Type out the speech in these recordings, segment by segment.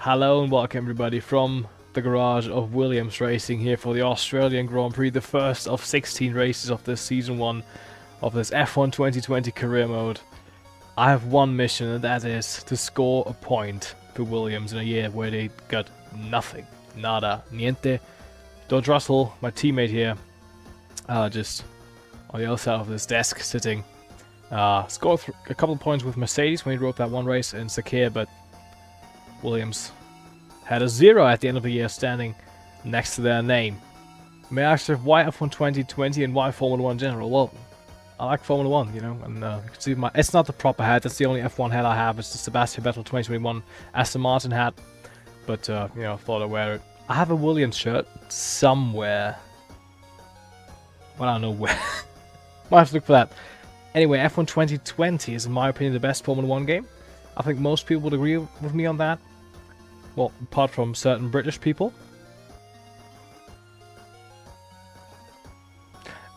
Hello and welcome everybody from the garage of Williams Racing here for the Australian Grand Prix, the first of 16 races of this Season 1 of this F1 2020 career mode. I have one mission, and that is to score a point for Williams in a year where they got nothing. Nada. Niente. George Russell, my teammate here, just on the other side of this desk sitting, scored a couple of points with Mercedes when he rode that one race in Sakir, but Williams had a 0 at the end of the year standing next to their name. May I ask why F1 2020 and why Formula 1 in general? Well, I like Formula 1, you know, and you can see it's not the proper hat, that's the only F1 hat I have, it's the Sebastian Vettel 2021 Aston Martin hat, but, you know, I thought I'd wear it. I have a Williams shirt somewhere. Well, I don't know where. Might have to look for that. Anyway, F1 2020 is, in my opinion, the best Formula 1 game. I think most people would agree with me on that. Well, apart from certain British people.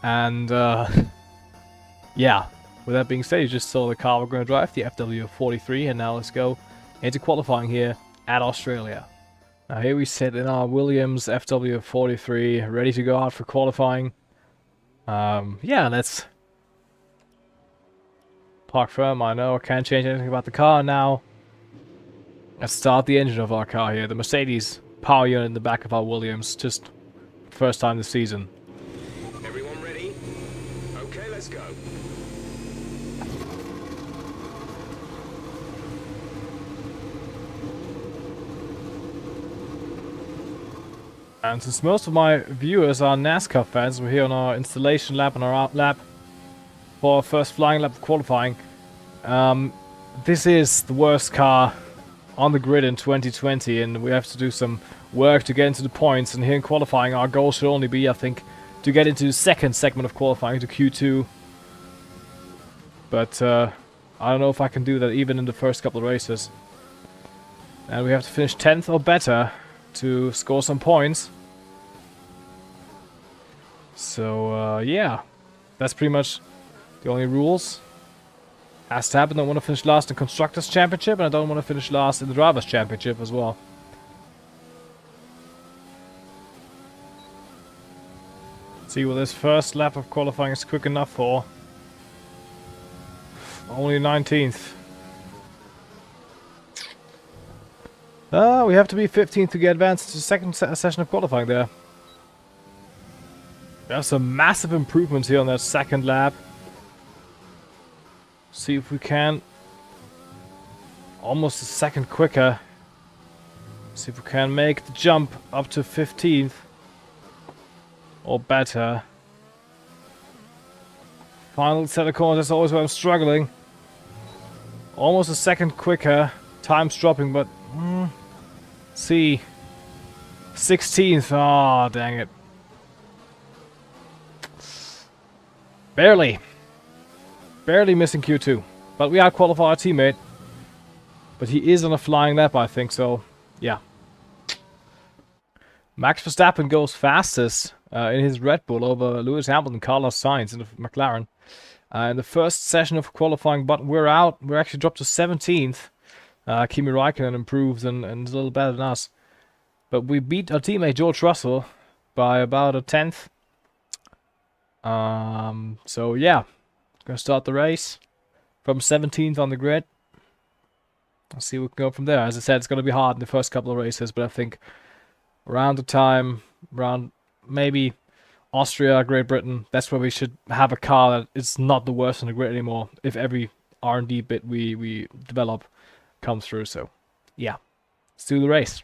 And, yeah. With that being said, you just saw the car we're going to drive, the FW43, and now let's go into qualifying here at Australia. Now here we sit in our Williams FW43, ready to go out for qualifying. Yeah, let's park firm. I know I can't change anything about the car now. Let's start the engine of our car here. The Mercedes power unit in the back of our Williams. Just first time this season. Everyone ready? Okay, let's go. And since most of my viewers are NASCAR fans, we're here on our installation lap and our out lap for our first flying lap of qualifying. This is the worst car on the grid in 2020, and we have to do some work to get into the points. And here in qualifying, our goal should only be, I think, to get into the second segment of qualifying, to Q2. But I don't know if I can do that even in the first couple of races. And we have to finish 10th or better to score some points. So yeah, that's pretty much the only rules. Has to happen. I don't want to finish last in Constructors' Championship, and I don't want to finish last in the Drivers' Championship as well. See what this first lap of qualifying is quick enough for. Only 19th. We have to be 15th to get advanced to the second session of qualifying there. There's some massive improvements here on that second lap. See if we can. Almost a second quicker. See if we can make the jump up to 15th. Or better. Final set of corners, that's always where I'm struggling. Almost a second quicker. Time's dropping, but... see. 16th. Oh, dang it. Barely. Barely missing Q2. But we outqualify our teammate. But he is on a flying lap, I think, so yeah. Max Verstappen goes fastest in his Red Bull over Lewis Hamilton, Carlos Sainz in the McLaren. In the first session of qualifying, but we're out. We're actually dropped to 17th. Kimi Räikkönen improves and is a little better than us. But we beat our teammate George Russell by about a 10th. So yeah. Gonna start the race from 17th on the grid. I'll see what we can go from there. As I said, it's gonna be hard in the first couple of races, but I think around the time, around maybe Austria, Great Britain, that's where we should have a car that is not the worst on the grid anymore. If every R&D bit we develop comes through. So yeah, let's do the race.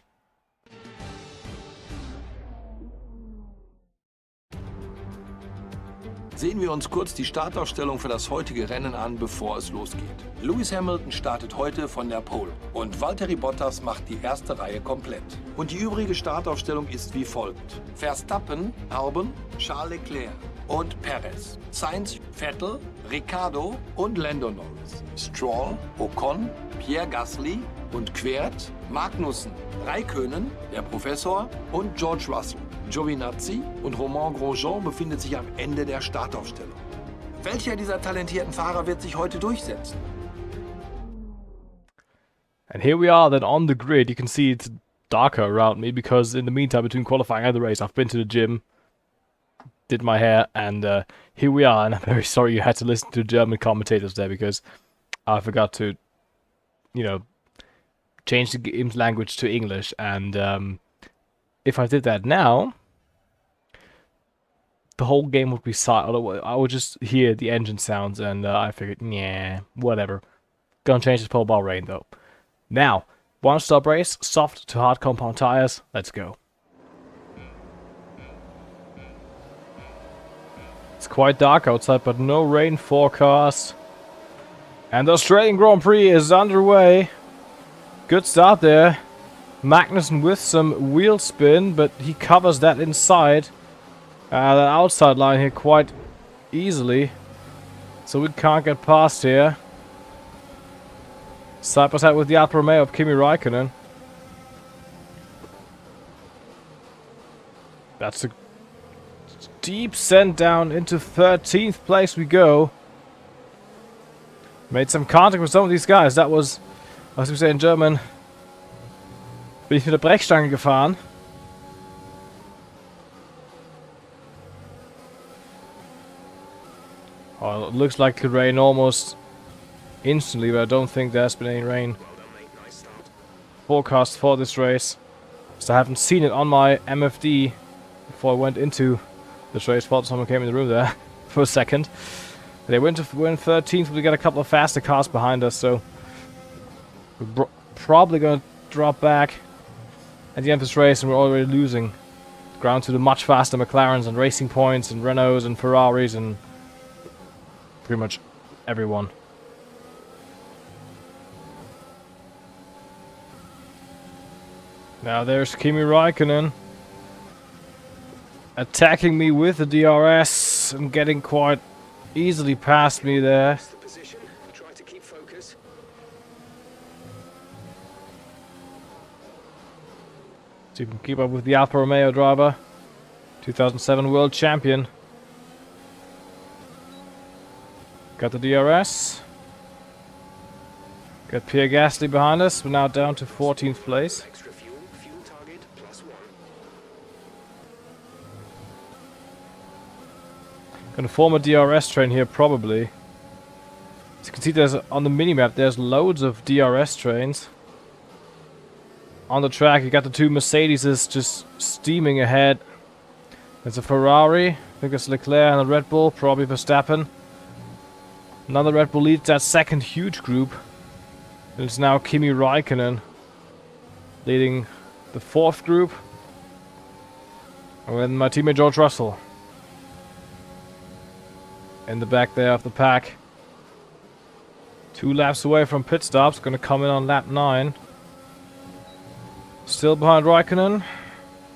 Sehen wir uns kurz die Startaufstellung für das heutige Rennen an, bevor es losgeht. Lewis Hamilton startet heute von der Pole und Valtteri Bottas macht die erste Reihe komplett. Und die übrige Startaufstellung ist wie folgt: Verstappen, Albon, Charles Leclerc und Perez, Sainz, Vettel, Ricciardo und Lando Norris, Stroll, Ocon, Pierre Gasly und Kvyat, Magnussen, Räikkönen, der Professor und George Russell. Giovinazzi und Romain Grosjean befindet sich am Ende der Startaufstellung. Welcher dieser talentierten Fahrer wird sich heute durchsetzen? And here we are then on the grid. You can see it's darker around me because in the meantime, between qualifying and the race, I've been to the gym, did my hair, and here we are. And I'm very sorry you had to listen to German commentators there because I forgot to, you know, change the game's language to English. And if I did that now, the whole game would be silent. I would just hear the engine sounds, and I figured, yeah, whatever. Gonna change this pole Bahrain though. Now, one stop race, soft to hard compound tires. Let's go. It's quite dark outside, but no rain forecast. And the Australian Grand Prix is underway. Good start there. Magnussen with some wheel spin, but he covers that inside. The outside line here quite easily. So we can't get past here. Side by side with the Alfa Romeo of Kimi Räikkönen. That's a deep send down into 13th place we go. Made some contact with some of these guys. That was, as we say in German, bin ich mit der Brechstange gefahren. Oh, it looks like it rained almost instantly, but I don't think there's been any rain forecast for this race. So I haven't seen it on my MFD before I went into this race. Thought someone came in the room there for a second. They went to win 13th, but we got a couple of faster cars behind us, so we're probably going to drop back at the end of this race, and we're already losing ground to the much faster McLarens and Racing Points and Renaults and Ferraris and pretty much everyone. Now there's Kimi Räikkönen attacking me with the DRS and getting quite easily past me there. Try to keep focus. So you can keep up with the Alfa Romeo driver, 2007 world champion. Got the DRS. Got Pierre Gasly behind us. We're now down to 14th place. Extra fuel target +1. Gonna form a DRS train here probably. As you can see, there's on the minimap there's loads of DRS trains. On the track you got the two Mercedes just steaming ahead. There's a Ferrari, I think it's Leclerc, and a Red Bull, probably Verstappen. Another Red Bull leads that second huge group. And it's now Kimi Räikkönen leading the fourth group. And then my teammate George Russell in the back there of the pack. 2 laps away from pit stops, gonna come in on lap 9. Still behind Räikkönen.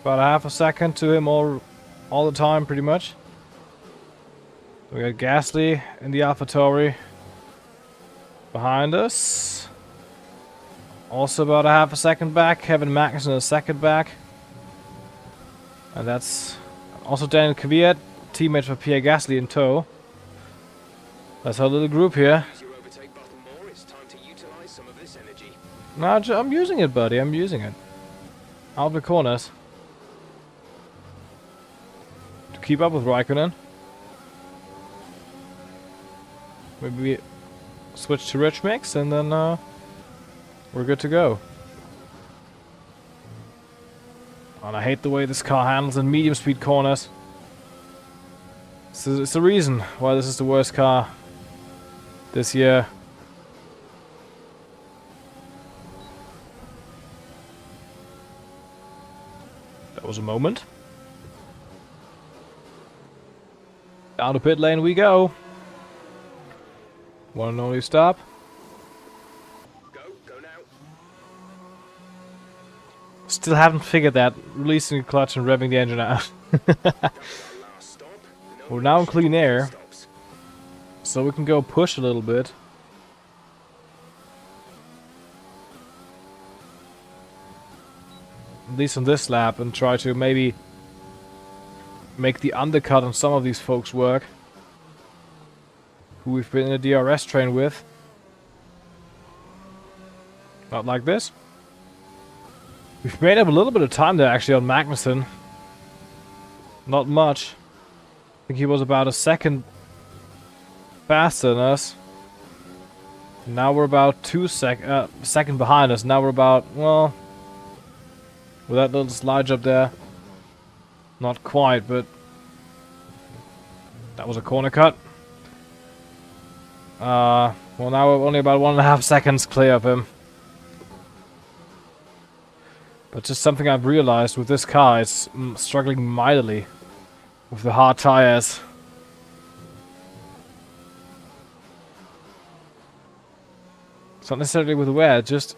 About a half a second to him all the time pretty much. We got Gasly in the AlphaTauri behind us. Also about a half a second back. Kevin Magnussen a second back. And that's also Daniel Kvyat, teammate for Pierre Gasly in tow. That's our little group here. Use your overtake button more. It's time to utilize some of this energy. No, I'm using it, buddy. I'm using it. Out of the corners. To keep up with Räikkönen. Maybe we switch to rich mix and then we're good to go. And I hate the way this car handles in medium speed corners. So it's the reason why this is the worst car this year. That was a moment. Down the pit lane we go. One and only stop. Go now. Still haven't figured that. Releasing the clutch and revving the engine out. Last stop. No We're now in clean air, stops. so we can go push a little bit. At least on this lap, and try to maybe make the undercut on some of these folks work. Who we've been in a DRS train with. Not like this. We've made up a little bit of time there actually on Magnussen. Not much. I think he was about a second faster than us. Now we're about second behind us. Now we're about, well, with that little slide up there. Not quite, but that was a corner cut. Well, now we're only about 1.5 seconds clear of him. But just something I've realized with this car, it's struggling mightily with the hard tires. It's not necessarily with the wear, it just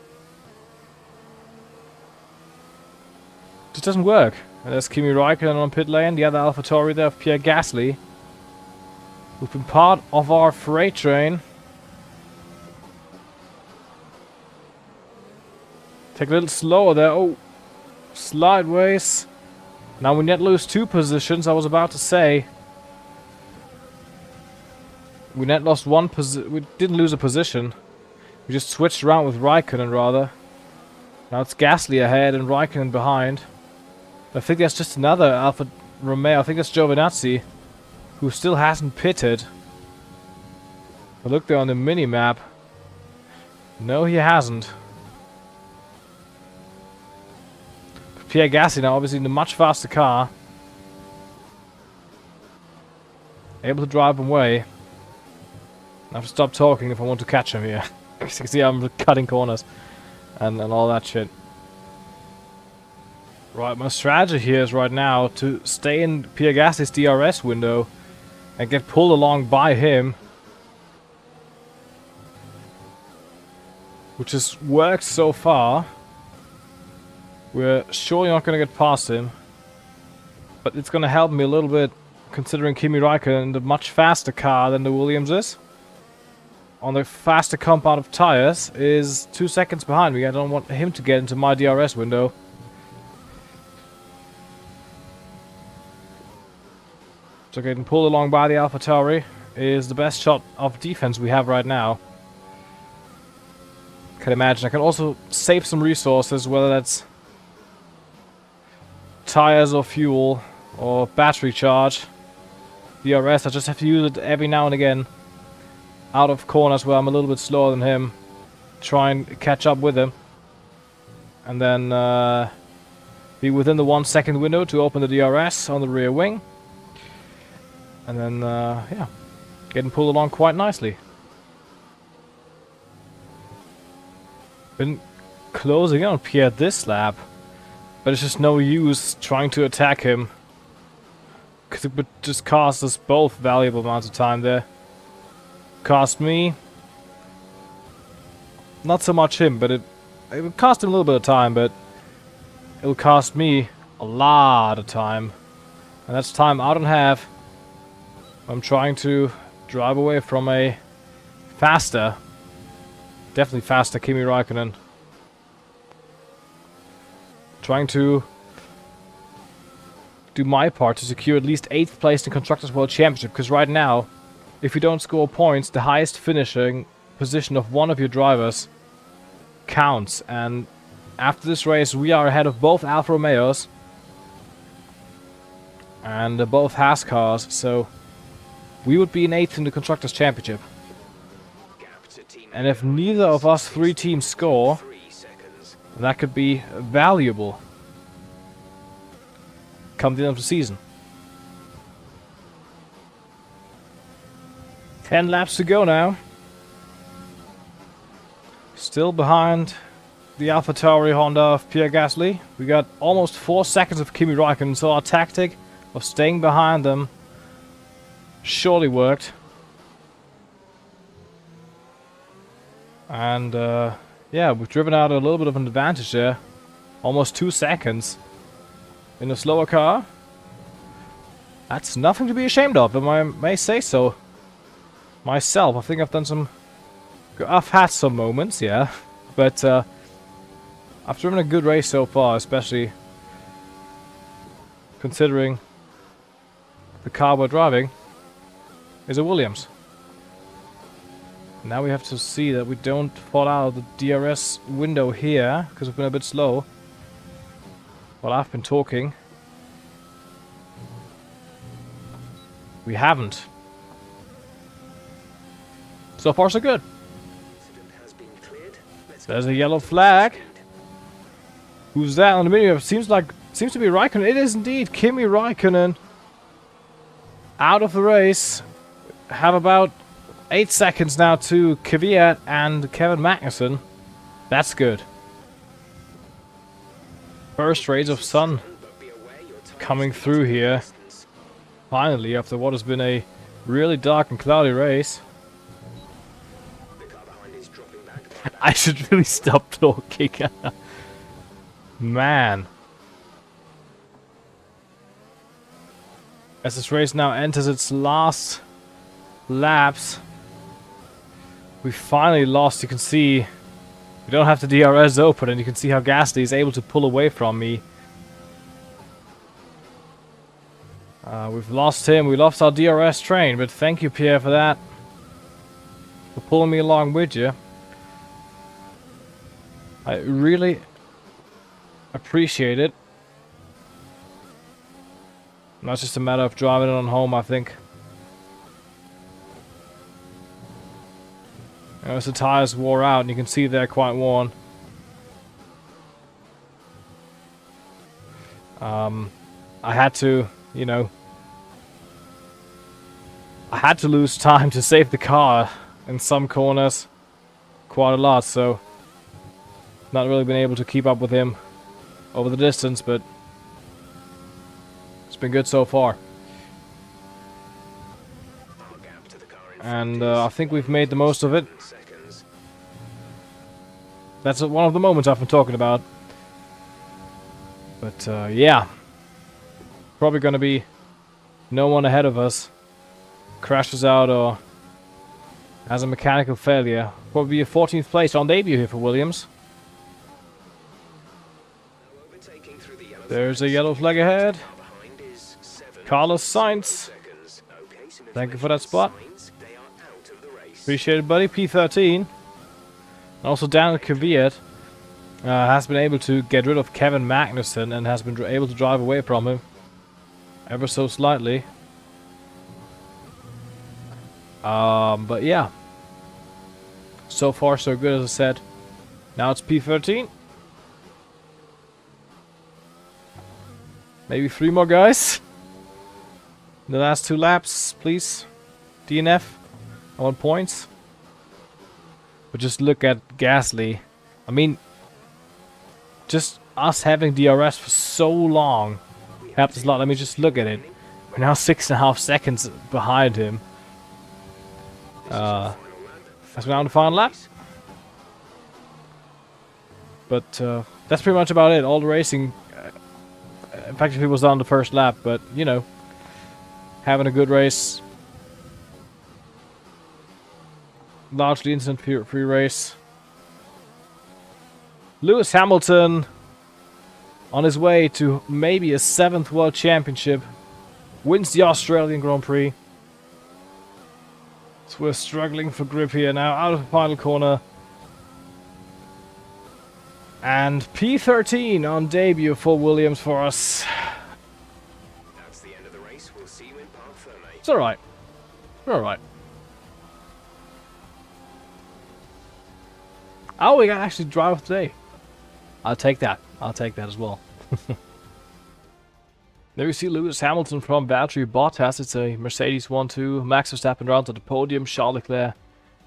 doesn't work. And there's Kimi Räikkönen on pit lane, the other AlphaTauri there of Pierre Gasly, who've been part of our freight train. Take a little slower there. Oh, slideways. Now we net lose 2 positions, I was about to say. We net lost 1 position. We didn't lose a position. We just switched around with Räikkönen rather. Now it's Gasly ahead and Räikkönen behind. I think that's just another Alfa Romeo. I think that's Giovinazzi, who still hasn't pitted. I looked there on the mini-map. No, he hasn't. Pierre Gasly now obviously in a much faster car. Able to drive him away. I have to stop talking if I want to catch him here. You can see I'm cutting corners and all that shit. Right, my strategy here is right now to stay in Pierre Gasly's DRS window and get pulled along by him. Which has worked so far. We're surely not going to get past him. But it's going to help me a little bit considering Kimi Räikkönen the much faster car than the Williams is. On the faster compound of tires is 2 seconds behind me. I don't want him to get into my DRS window. So getting pulled along by the AlphaTauri is the best shot of defense we have right now. Can imagine. I can also save some resources, whether that's tires or fuel or battery charge. DRS, I just have to use it every now and again. Out of corners where I'm a little bit slower than him. Try and catch up with him. And then be within the 1 second window to open the DRS on the rear wing. And then, yeah, getting pulled along quite nicely. Been closing on Pierre this lap. But it's just no use trying to attack him. Because it would just cost us both valuable amounts of time there. Cost me. Not so much him, but it would cost him a little bit of time, but it will cost me a lot of time. And that's time I don't have. I'm trying to drive away from a faster, definitely faster Kimi Räikkönen. Trying to do my part to secure at least 8th place in Constructors' World Championship, because right now, if you don't score points, the highest finishing position of one of your drivers counts. And after this race, we are ahead of both Alfa Romeos and both Haas cars, so we would be in 8th in the Constructors' Championship. And if neither of us 3 teams score, that could be valuable come the end of the season. 10 laps to go now. Still behind the AlphaTauri Honda of Pierre Gasly. We got almost 4 seconds of Kimi Räikkönen, so our tactic of staying behind them surely worked. And yeah, we've driven out a little bit of an advantage there. Almost 2 seconds in a slower car. That's nothing to be ashamed of, if I may say so myself. I think I've had some moments, yeah. But I've driven a good race so far, especially considering the car we're driving is a Williams. Now we have to see that we don't fall out of the DRS window here, because we've been a bit slow. While I've been talking. We haven't. So far so good. There's a yellow flag. Who's that on the menu? Seems to be Raikkonen. It is indeed Kimi Raikkonen. Out of the race. Have about 8 seconds now to Kvyat and Kevin Magnussen. That's good. First rays of sun coming through here. Finally, after what has been a really dark and cloudy race. I should really stop talking. Man. As this race now enters its last laps, we finally lost. You can see we don't have the DRS open, and you can see how Gasly is able to pull away from me. We've lost him. We lost our DRS train, but thank you, Pierre, for that. For pulling me along with you. I really appreciate it. Now it's just a matter of driving it on home, I think. As the tires wore out, and you can see they're quite worn. I had to, you know, I had to lose time to save the car in some corners quite a lot, so not really been able to keep up with him over the distance, but it's been good so far. And I think we've made the most of it. That's one of the moments I've been talking about. But yeah, probably going to be no one ahead of us crashes out or has a mechanical failure. Probably a 14th place on debut here for Williams. There's a yellow flag ahead. Carlos Sainz. Thank you for that spot. Appreciate it, buddy. P13. Also down at Kvyat. Has been able to get rid of Kevin Magnussen and has been able to drive away from him. Ever so slightly. But yeah. So far so good, as I said. Now it's P13. Maybe 3 more guys. The last 2 laps, please. DNF. I want points. But just look at Gasly. I mean, just us having DRS for so long helped us a lot. Let me just look at it. We're now 6.5 seconds behind him. As we're now on the final lap. But that's pretty much about it. All the racing, in fact, if it was on the first lap, but you know, having a good race. Largely incident-free race. Lewis Hamilton on his way to maybe a 7th World Championship. Wins the Australian Grand Prix. So we're struggling for grip here now. Out of the final corner. And P13 on debut for Williams for us. That's the end of the race. We'll see you in Parc Fermé. It's alright. We're alright. Oh, we got actually drive today. I'll take that. I'll take that as well. There we see Lewis Hamilton from Valtteri Bottas. It's a Mercedes 1-2. Max Verstappen rounds at the podium. Charles Leclerc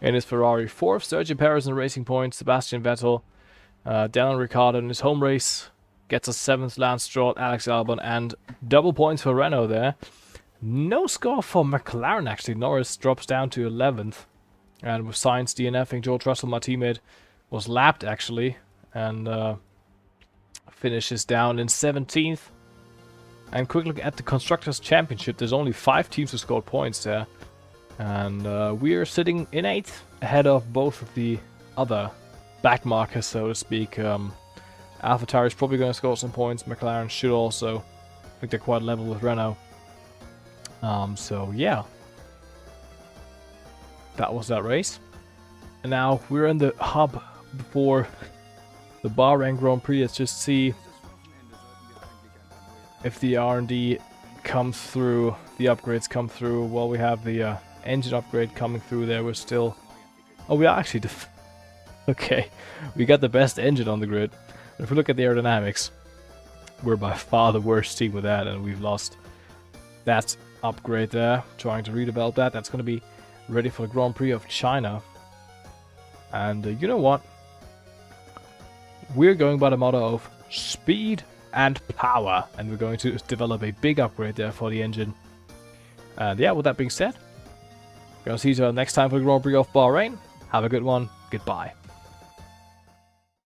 in his Ferrari 4th. Sergio Perez in the Racing Point. Sebastian Vettel. Daniel Ricciardo in his home race. Gets a 7th. Lance Stroll, Alex Albon. And double points for Renault there. No score for McLaren actually. Norris drops down to 11th. And with Sainz DNFing, George Russell, my teammate, was lapped actually. And finishes down in 17th. And quick look at the Constructors' Championship. There's only 5 teams who scored points there. And we are sitting in 8th. Ahead of both of the other backmarkers, so to speak. AlphaTauri is probably going to score some points. McLaren should also. I think they're quite level with Renault. So yeah. That was that race. And now we're in the hub before the Bahrain Grand Prix. Let's just see if the R&D comes through, the upgrades come through. While we have the engine upgrade coming through there, we're still... Oh, we are actually... Okay, we got the best engine on the grid. But if we look at the aerodynamics, we're by far the worst team with that, and we've lost that upgrade there. Trying to redevelop that. That's going to be ready for the Grand Prix of China. And you know what? We're going by the motto of speed and power, and we're going to develop a big upgrade there for the engine. And yeah, with that being said, we're going to see you next time for the Grand Prix of Bahrain. Have a good one. Goodbye.